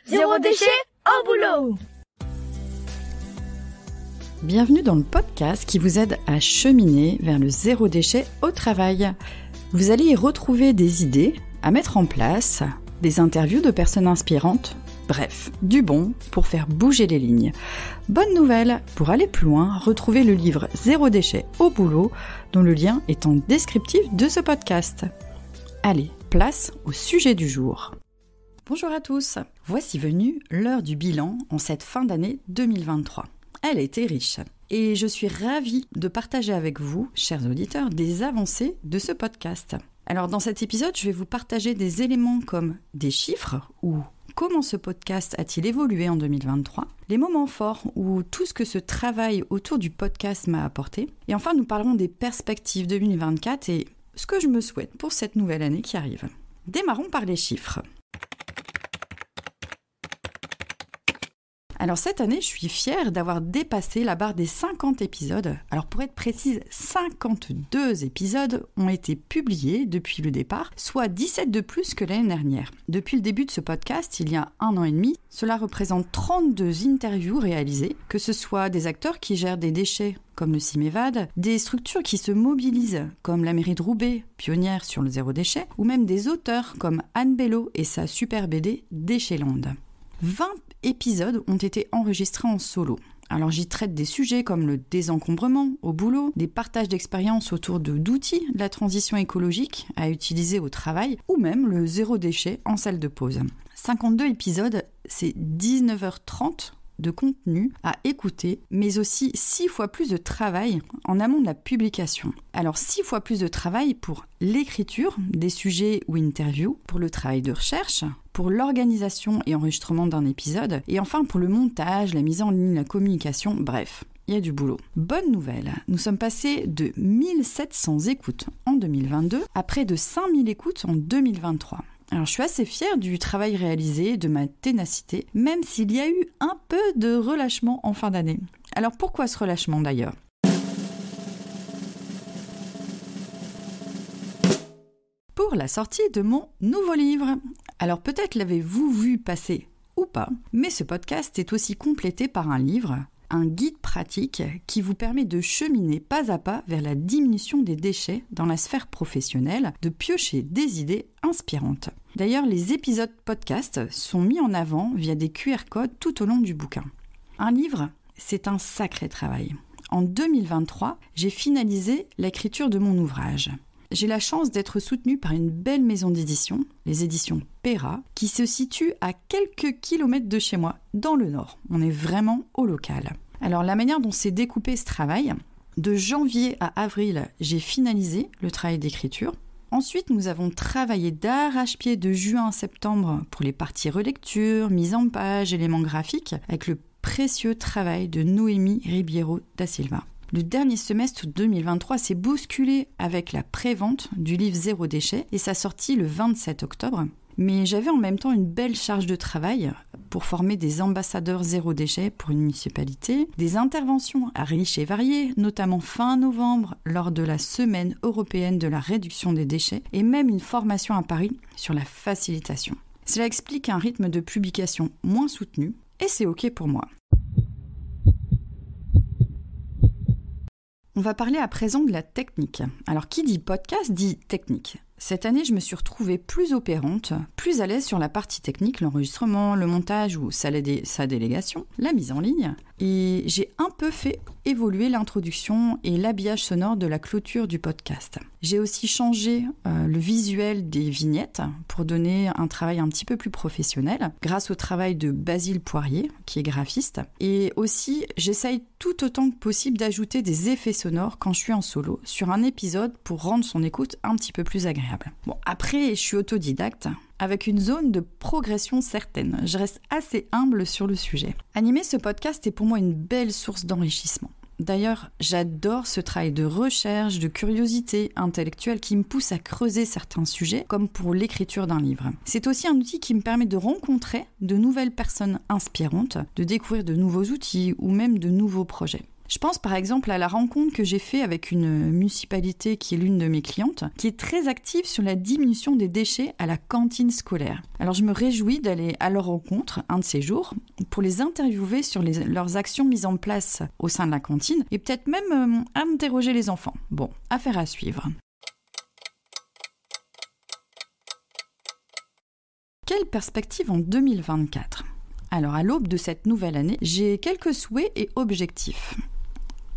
Zéro déchet au boulot! Bienvenue dans le podcast qui vous aide à cheminer vers le zéro déchet au travail. Vous allez y retrouver des idées à mettre en place, des interviews de personnes inspirantes, bref, du bon pour faire bouger les lignes. Bonne nouvelle, pour aller plus loin, retrouvez le livre Zéro déchet au boulot, dont le lien est en descriptif de ce podcast. Allez, place au sujet du jour. Bonjour à tous, voici venue l'heure du bilan en cette fin d'année 2023. Elle a été riche et je suis ravie de partager avec vous, chers auditeurs, des avancées de ce podcast. Alors dans cet épisode, je vais vous partager des éléments comme des chiffres ou comment ce podcast a-t-il évolué en 2023, les moments forts ou tout ce que ce travail autour du podcast m'a apporté. Et enfin, nous parlerons des perspectives 2024 et ce que je me souhaite pour cette nouvelle année qui arrive. Démarrons par les chiffres. Alors cette année, je suis fière d'avoir dépassé la barre des 50 épisodes. Alors pour être précise, 52 épisodes ont été publiés depuis le départ, soit 17 de plus que l'année dernière. Depuis le début de ce podcast, il y a 1 an et demi, cela représente 32 interviews réalisées, que ce soit des acteurs qui gèrent des déchets comme le CIMEVAD, des structures qui se mobilisent comme la mairie de Roubaix, pionnière sur le zéro déchet, ou même des auteurs comme Anne Bello et sa super BD Déchetland. 20 épisodes ont été enregistrés en solo. Alors j'y traite des sujets comme le désencombrement au boulot, des partages d'expériences autour d'outils de la transition écologique à utiliser au travail ou même le zéro déchet en salle de pause. 52 épisodes, c'est 19h30 de contenu à écouter, mais aussi 6 fois plus de travail en amont de la publication. Alors 6 fois plus de travail pour l'écriture des sujets ou interviews, pour le travail de recherche, pour l'organisation et enregistrement d'un épisode, et enfin pour le montage, la mise en ligne, la communication, bref. Il y a du boulot. Bonne nouvelle, nous sommes passés de 1700 écoutes en 2022 à près de 5000 écoutes en 2023. Alors je suis assez fière du travail réalisé, de ma ténacité, même s'il y a eu un peu de relâchement en fin d'année. Alors pourquoi ce relâchement d'ailleurs ? Pour la sortie de mon nouveau livre. Alors peut-être l'avez-vous vu passer ou pas, mais ce podcast est aussi complété par un livre, un guide pratique qui vous permet de cheminer pas à pas vers la diminution des déchets dans la sphère professionnelle, de piocher des idées inspirantes. D'ailleurs, les épisodes podcast sont mis en avant via des QR codes tout au long du bouquin. Un livre, c'est un sacré travail. En 2023, j'ai finalisé l'écriture de mon ouvrage. J'ai la chance d'être soutenue par une belle maison d'édition, les éditions Perra, qui se situe à quelques kilomètres de chez moi, dans le Nord. On est vraiment au local. Alors la manière dont s'est découpé ce travail, de janvier à avril, j'ai finalisé le travail d'écriture. Ensuite, nous avons travaillé d'arrache-pied de juin à septembre pour les parties relecture, mise en page, éléments graphiques, avec le précieux travail de Noémie Ribeiro da Silva. Le dernier semestre 2023 s'est bousculé avec la pré-vente du livre Zéro déchet et sa sortie le 27 octobre. Mais j'avais en même temps une belle charge de travail pour former des ambassadeurs zéro déchet pour une municipalité, des interventions riches et variées, notamment fin novembre lors de la Semaine européenne de la réduction des déchets et même une formation à Paris sur la facilitation. Cela explique un rythme de publication moins soutenu et c'est OK pour moi. On va parler à présent de la technique. Alors qui dit podcast dit technique. Cette année, je me suis retrouvée plus opérante, plus à l'aise sur la partie technique, l'enregistrement, le montage ou sa délégation, la mise en ligne. Et j'ai un peu fait évoluer l'introduction et l'habillage sonore de la clôture du podcast. J'ai aussi changé le visuel des vignettes pour donner un travail un petit peu plus professionnel, grâce au travail de Basile Poirier, qui est graphiste. Et aussi, j'essaye tout autant que possible d'ajouter des effets sonores quand je suis en solo sur un épisode pour rendre son écoute un petit peu plus agréable. Bon, après, je suis autodidacte, avec une zone de progression certaine. Je reste assez humble sur le sujet. Animer ce podcast est pour moi une belle source d'enrichissement. D'ailleurs, j'adore ce travail de recherche, de curiosité intellectuelle qui me pousse à creuser certains sujets, comme pour l'écriture d'un livre. C'est aussi un outil qui me permet de rencontrer de nouvelles personnes inspirantes, de découvrir de nouveaux outils ou même de nouveaux projets. Je pense par exemple à la rencontre que j'ai faite avec une municipalité qui est l'une de mes clientes, qui est très active sur la diminution des déchets à la cantine scolaire. Alors je me réjouis d'aller à leur rencontre un de ces jours pour les interviewer sur leurs actions mises en place au sein de la cantine et peut-être même interroger les enfants. Bon, affaire à suivre. Quelle perspective en 2024 ? Alors, à l'aube de cette nouvelle année, j'ai quelques souhaits et objectifs.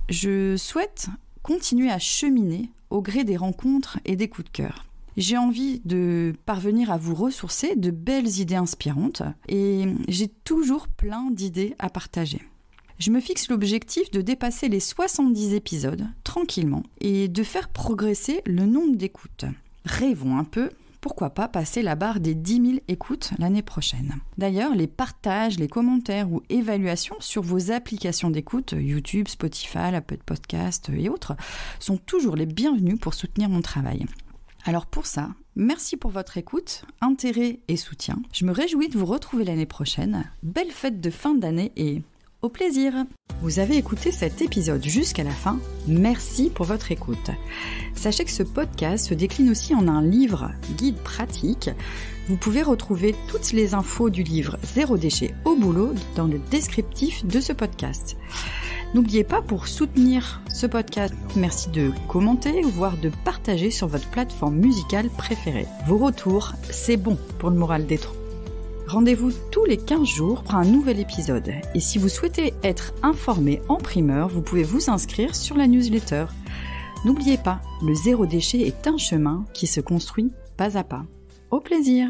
Je souhaite continuer à cheminer au gré des rencontres et des coups de cœur. J'ai envie de parvenir à vous ressourcer de belles idées inspirantes et j'ai toujours plein d'idées à partager. Je me fixe l'objectif de dépasser les 70 épisodes tranquillement et de faire progresser le nombre d'écoutes. Rêvons un peu. Pourquoi pas passer la barre des 10 000 écoutes l'année prochaine. D'ailleurs, les partages, les commentaires ou évaluations sur vos applications d'écoute, YouTube, Spotify, Apple Podcast et autres, sont toujours les bienvenus pour soutenir mon travail. Alors pour ça, merci pour votre écoute, intérêt et soutien. Je me réjouis de vous retrouver l'année prochaine. Belle fête de fin d'année et au plaisir. Vous avez écouté cet épisode jusqu'à la fin. Merci pour votre écoute. Sachez que ce podcast se décline aussi en un livre guide pratique. Vous pouvez retrouver toutes les infos du livre Zéro déchet au boulot dans le descriptif de ce podcast. N'oubliez pas, pour soutenir ce podcast, merci de commenter, voire de partager sur votre plateforme musicale préférée. Vos retours, c'est bon pour le moral des troupes. Rendez-vous tous les 15 jours pour un nouvel épisode. Et si vous souhaitez être informé en primeur, vous pouvez vous inscrire sur la newsletter. N'oubliez pas, le zéro déchet est un chemin qui se construit pas à pas. Au plaisir!